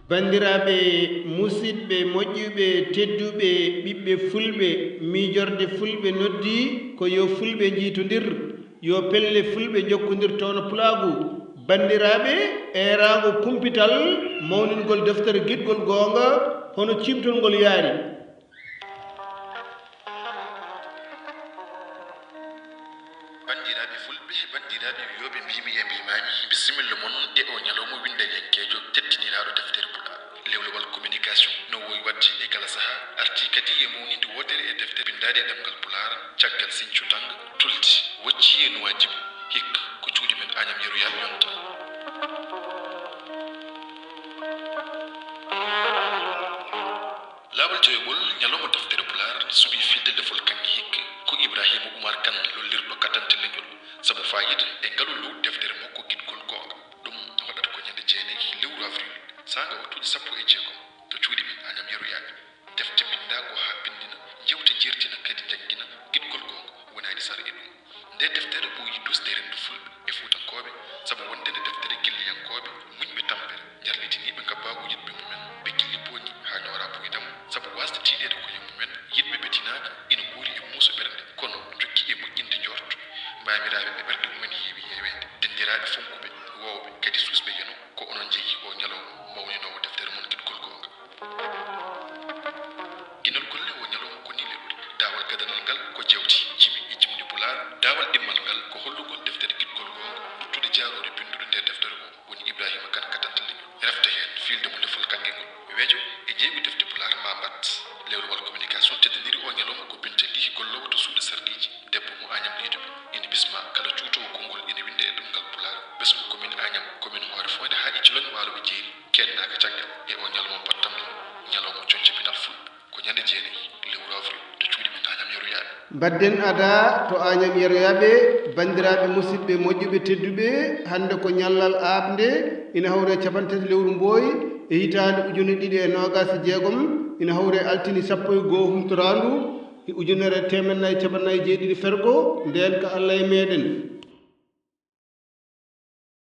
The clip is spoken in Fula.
bandiraɓe musidɓe moƴƴuɓe tedduɓe ɓiɓɓe fulɓe miijorde fulɓe noddi ko yo fulɓe jiitodir yo pelle fulɓe jokkodir towno pulaagu bandiraɓe erago kumpital mawningol deftere giɗgol goonga hono cimtolngol yaari bandiraɓe fulɓe bandiraɓe wiyoɓe mbimi e mbimami bisimilla moon e o ñalawma winde yenkejo teddiniraɗo deftere pulaagu lewlewal communication no wowi wadde e kala saaha arti kadi e mawnide wodere e deftere bindade e ɗemgal pulara caggal sinthio tanga tulti wocci e nuwajibu hikka ko cuuɗi men añam yeroyaɓe yonta laawol joyɓol ñalawma deftere pular suuɓi filde lefol kanŋe hikka ko ibrahima oumar kane lollirɗo katante leñol sabu fayida e ngalu low deftere makko giɗgol goonga ɗum waɗata ko ñande 9 lewru avril sanga wattuji 16 to cuuɗi men añam yeroyaɓe defte binda ko ha bindina jewte jertina kadi janggina giɗgol goonga wonani sara e ɗum nde deftere ɓooyi dusde rendu fulɓe e fuutankoɓe sabu wonde nde deftere gilliyankoɓe muñɓe tampere jarlitiniɓe ngabbagu yiɗɓe mumen ɓe gilli boñi ha ñora boydam sabu wasde tiiɗede koye mumen yiɗɓe ɓetinaka ina guuri e muuso ɓernde kono jokki e moƴƴinde jorto mamiraɓe ɓe ɓerde mumen heewi yewede dendiraɓe fonkuɓe wowɓe kadi susɓe yeno ko onon jeeyi o ñalawma mawninowo deftere mon giɗgol goonga guinol golle o ñalawma ko ni lewru daawal gadanal ngal ko jewti jimi e jimni pular daawal ɗimmal ngal ko hollugol deftere giɗgol goonga ɗuttude jaarore binduɗo nder deftere o woni ibrahima kane katanta leñol refta hen filde mo lefol kanŋe ngol weejo e jeeɓi defte pular mamat lewlewal communication teddiniri o ñalawma ko binte li gollowo to suuɗe sardiji debbo mo añam liiduɓe ina bisma kala cuutowo konngol ina winde e ɗemgal pular ɓesgu commune añam commune hoore fonde ha e cilon waalo ɓe jeeri kennaka caggal e o ñalawma battamla ñalawma conce pinal fulɓe ko ñande 9 lewru avril to cuuɗi men añam yeroyaɓe badden ada to añam yeroyaɓe bandiraɓe musidɓe moƴƴuɓe tedduɓe hande ko ñallal aabde ina hawre capantati lewru mbooyi e hitande 2026 ina hawre altini 11 humtorandu e 1447 fergo nden ko Allah e meɗen